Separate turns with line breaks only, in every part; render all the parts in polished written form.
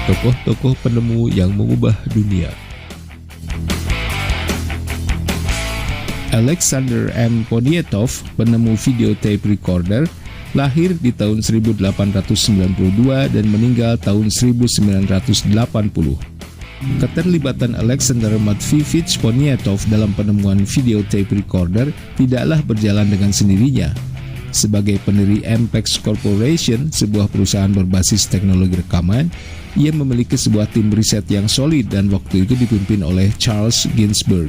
tokoh-tokoh penemu yang mengubah dunia. Alexander M. Poniatov, penemu video tape recorder, lahir di tahun 1892 dan meninggal tahun 1980. Keterlibatan Alexander Matveyevich Poniatov dalam penemuan video tape recorder tidaklah berjalan dengan sendirinya. Sebagai pendiri Ampex Corporation, sebuah perusahaan berbasis teknologi rekaman, ia memiliki sebuah tim riset yang solid dan waktu itu dipimpin oleh Charles Ginzburg.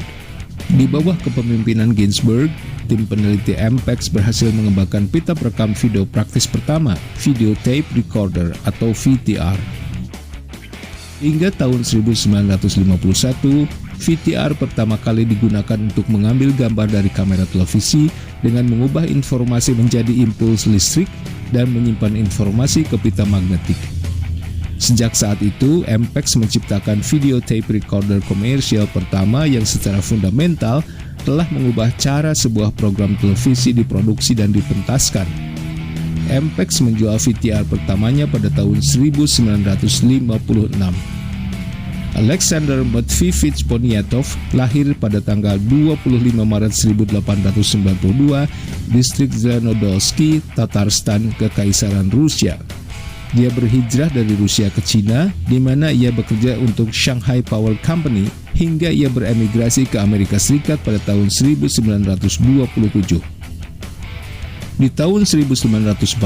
Di bawah kepemimpinan Ginzburg, tim peneliti Ampex berhasil mengembangkan pita perekam video praktis pertama, video tape recorder atau VTR. Hingga tahun 1951, VTR pertama kali digunakan untuk mengambil gambar dari kamera televisi dengan mengubah informasi menjadi impuls listrik dan menyimpan informasi ke pita magnetik. Sejak saat itu, Ampex menciptakan video tape recorder komersial pertama yang secara fundamental telah mengubah cara sebuah program televisi diproduksi dan dipentaskan. Ampex menjual VTR pertamanya pada tahun 1956. Alexander Matveyevich Poniatov lahir pada tanggal 25 Maret 1892, distrik Zelenodolsky, Tatarstan, Kekaisaran Rusia. Dia berhijrah dari Rusia ke Cina, di mana ia bekerja untuk Shanghai Power Company hingga ia beremigrasi ke Amerika Serikat pada tahun 1927. Di tahun 1944,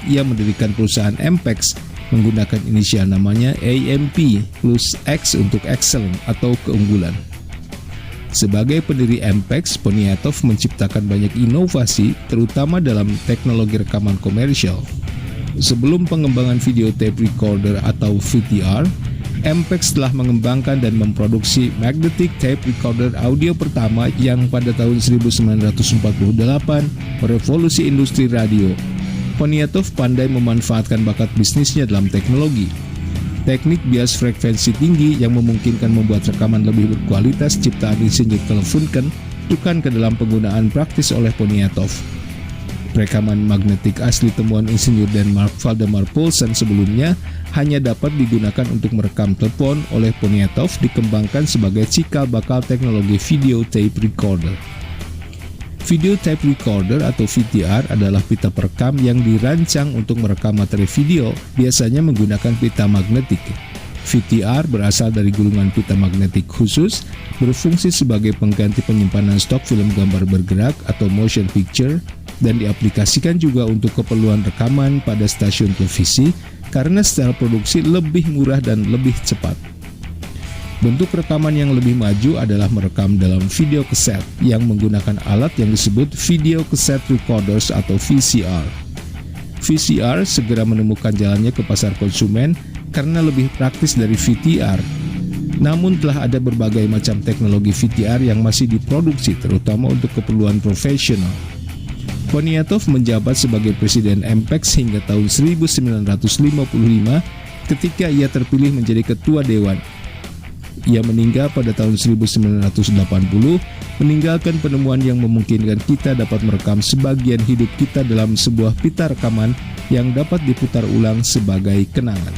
ia mendirikan perusahaan Ampex menggunakan inisial namanya AMP plus X untuk excellent atau keunggulan. Sebagai pendiri Ampex, Poniatov menciptakan banyak inovasi, terutama dalam teknologi rekaman komersial. Sebelum pengembangan video tape recorder atau VTR, Ampex telah mengembangkan dan memproduksi magnetic tape recorder audio pertama yang pada tahun 1948 merevolusi industri radio. Poniatov pandai memanfaatkan bakat bisnisnya dalam teknologi. Teknik bias frekuensi tinggi yang memungkinkan membuat rekaman lebih berkualitas ciptaan insinyur Telefunken bukan ke dalam penggunaan praktis oleh Poniatov. Rekaman magnetik asli temuan insinyur Denmark Valdemar Poulsen sebelumnya hanya dapat digunakan untuk merekam telepon. Oleh Poniatov dikembangkan sebagai cikal bakal teknologi video tape recorder. Video tape recorder atau VTR adalah pita perekam yang dirancang untuk merekam materi video, biasanya menggunakan pita magnetik. VTR berasal dari gulungan pita magnetik khusus, berfungsi sebagai pengganti penyimpanan stok film gambar bergerak atau motion picture, dan diaplikasikan juga untuk keperluan rekaman pada stasiun televisi karena secara produksi lebih murah dan lebih cepat. Bentuk rekaman yang lebih maju adalah merekam dalam video kaset yang menggunakan alat yang disebut video cassette recorders atau VCR. VCR segera menemukan jalannya ke pasar konsumen karena lebih praktis dari VTR. Namun telah ada berbagai macam teknologi VTR yang masih diproduksi terutama untuk keperluan profesional. Poniatov menjabat sebagai presiden Ampex hingga tahun 1955 ketika ia terpilih menjadi ketua dewan. Ia meninggal pada tahun 1980, meninggalkan penemuan yang memungkinkan kita dapat merekam sebagian hidup kita dalam sebuah pita rekaman yang dapat diputar ulang sebagai kenangan.